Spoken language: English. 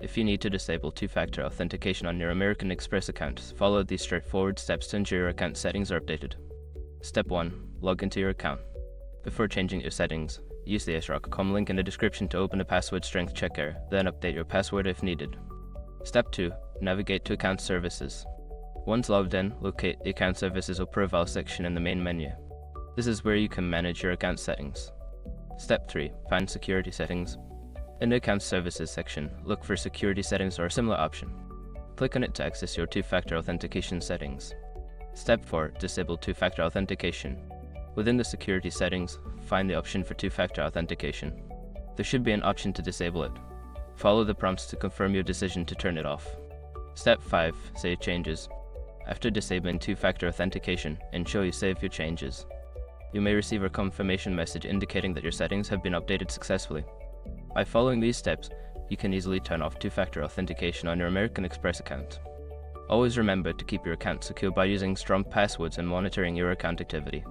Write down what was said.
If you need to disable two-factor authentication on your American Express account, follow these straightforward steps to ensure your account settings are updated. Step 1. Log into your account. Before changing your settings, use the srock.com link in the description to open a password strength checker, then update your password if needed. Step 2. Navigate to Account Services. Once logged in, locate the Account Services or Profile section in the main menu. This is where you can manage your account settings. Step 3. Find Security Settings. In the Account Services section, look for Security Settings or a similar option. Click on it to access your two-factor authentication settings. Step 4. Disable two-factor authentication. Within the Security Settings, find the option for two-factor authentication. There should be an option to disable it. Follow the prompts to confirm your decision to turn it off. Step 5. Save changes. After disabling two-factor authentication, ensure you save your changes. You may receive a confirmation message indicating that your settings have been updated successfully. By following these steps, you can easily turn off two-factor authentication on your American Express account. Always remember to keep your account secure by using strong passwords and monitoring your account activity.